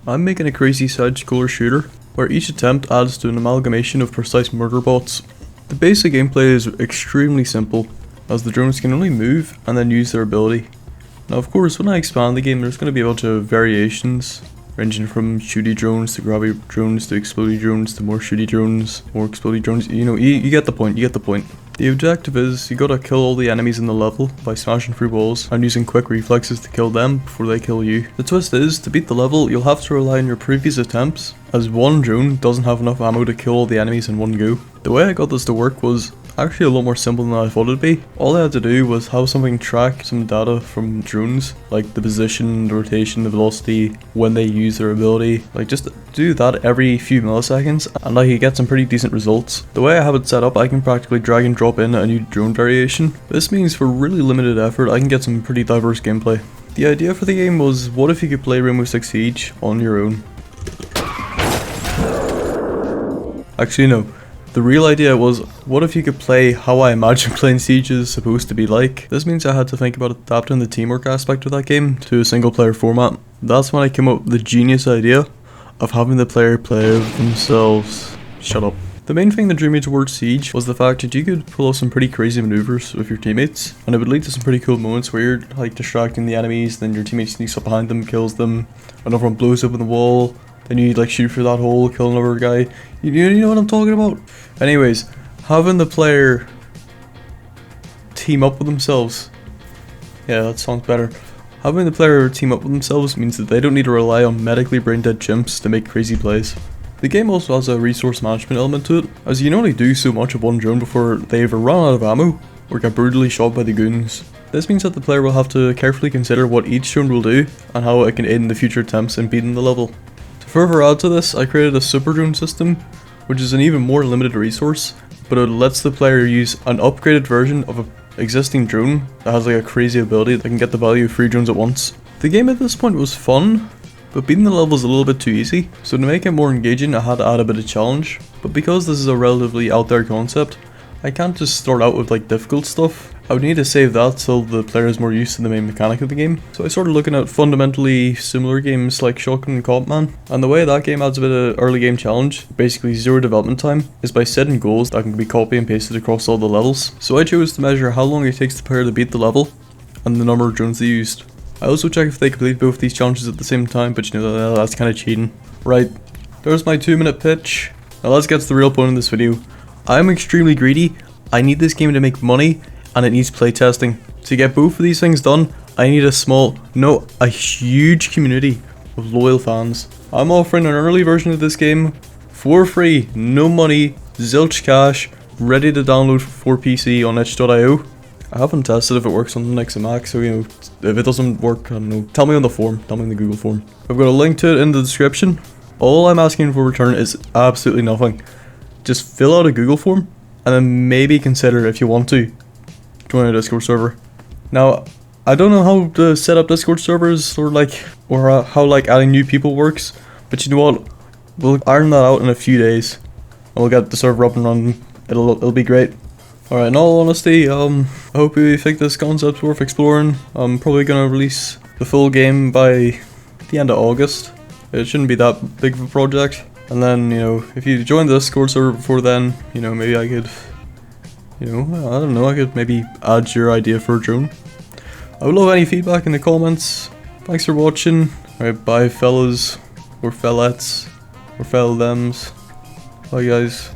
I'm making a crazy side-scroller shooter, where each attempt adds to an amalgamation of precise murder bots. The basic gameplay is extremely simple, as the drones can only move and then use their ability. Now of course, when I expand the game, there's going to be a bunch of variations, ranging from shooty drones to grabby drones to explodey drones to more shooty drones, more explodey drones. You know, you get the point, The objective is, you gotta kill all the enemies in the level by smashing through walls and using quick reflexes to kill them before they kill you. The twist is, to beat the level, you'll have to rely on your previous attempts, as one drone doesn't have enough ammo to kill all the enemies in one go. The way I got this to work was actually a lot more simple than I thought it'd be. All I had to do was have something track some data from drones, like the position, the rotation, the velocity, when they use their ability. Like just do that every few milliseconds and I could get some pretty decent results. The way I have it set up, I can practically drag and drop in a new drone variation. This means for really limited effort, I can get some pretty diverse gameplay. The idea for the game was, what if you could play Rainbow Six Siege on your own? Actually no. The real idea was, what if you could play how I imagine playing Siege is supposed to be like? This means I had to think about adapting the teamwork aspect of that game to a single player format. That's when I came up with the genius idea of having the player play themselves. Shut up. The main thing that drew me towards Siege was the fact that you could pull off some pretty crazy maneuvers with your teammates, and it would lead to some pretty cool moments where you're like distracting the enemies, then your teammate sneaks up behind them, kills them, another one blows open the wall. Then you like shoot through that hole, kill another guy. You know what I'm talking about? Anyways, having the player team up with themselves. Yeah, that sounds better. Having the player team up with themselves means that they don't need to rely on medically brain dead chimps to make crazy plays. The game also has a resource management element to it, as you can only do so much of one drone before they either run out of ammo or get brutally shot by the goons. This means that the player will have to carefully consider what each drone will do and how it can aid in the future attempts in beating the level. To further add to this, I created a super drone system, which is an even more limited resource, but it lets the player use an upgraded version of an existing drone that has like a crazy ability that can get the value of 3 drones at once. The game at this point was fun, but beating the level is a little bit too easy, so to make it more engaging I had to add a bit of challenge. But because this is a relatively out there concept, I can't just start out with like difficult stuff. I would need to save that till the player is more used to the main mechanic of the game. So I started looking at fundamentally similar games like Shotgun and Co-op Man, and the way that game adds a bit of early game challenge, basically 0 development time, is by setting goals that can be copy and pasted across all the levels. So I chose to measure how long it takes the player to beat the level, and the number of drones they used. I also check if they complete both these challenges at the same time, but you know, that's kind of cheating. Right, there's my 2-minute pitch. Now let's get to the real point of this video. I'm extremely greedy, I need this game to make money, and it needs playtesting. To get both of these things done, I need a huge community of loyal fans. I'm offering an early version of this game for free, no money, zilch cash, ready to download for PC on itch.io. I haven't tested if it works on Linux and Mac, so you know, if it doesn't work, I don't know, tell me on the forum, tell me in the Google form. I've got a link to it in the description. All I'm asking for return is absolutely nothing. Just fill out a Google form, and then maybe consider if you want to join a Discord server. Now, I don't know how to set up Discord servers or how like adding new people works, but you know what? We'll iron that out in a few days, and we'll get the server up and running. It'll be great. Alright, in all honesty, I hope you think this concept's worth exploring. I'm probably gonna release the full game by the end of August. It shouldn't be that big of a project. And then, you know, if you join the Discord server before then, you know, maybe I could, you know, I don't know, I could maybe add your idea for a drone. I would love any feedback in the comments. Thanks for watching. Alright, bye fellas, or fellettes, or fell-thems. Bye guys.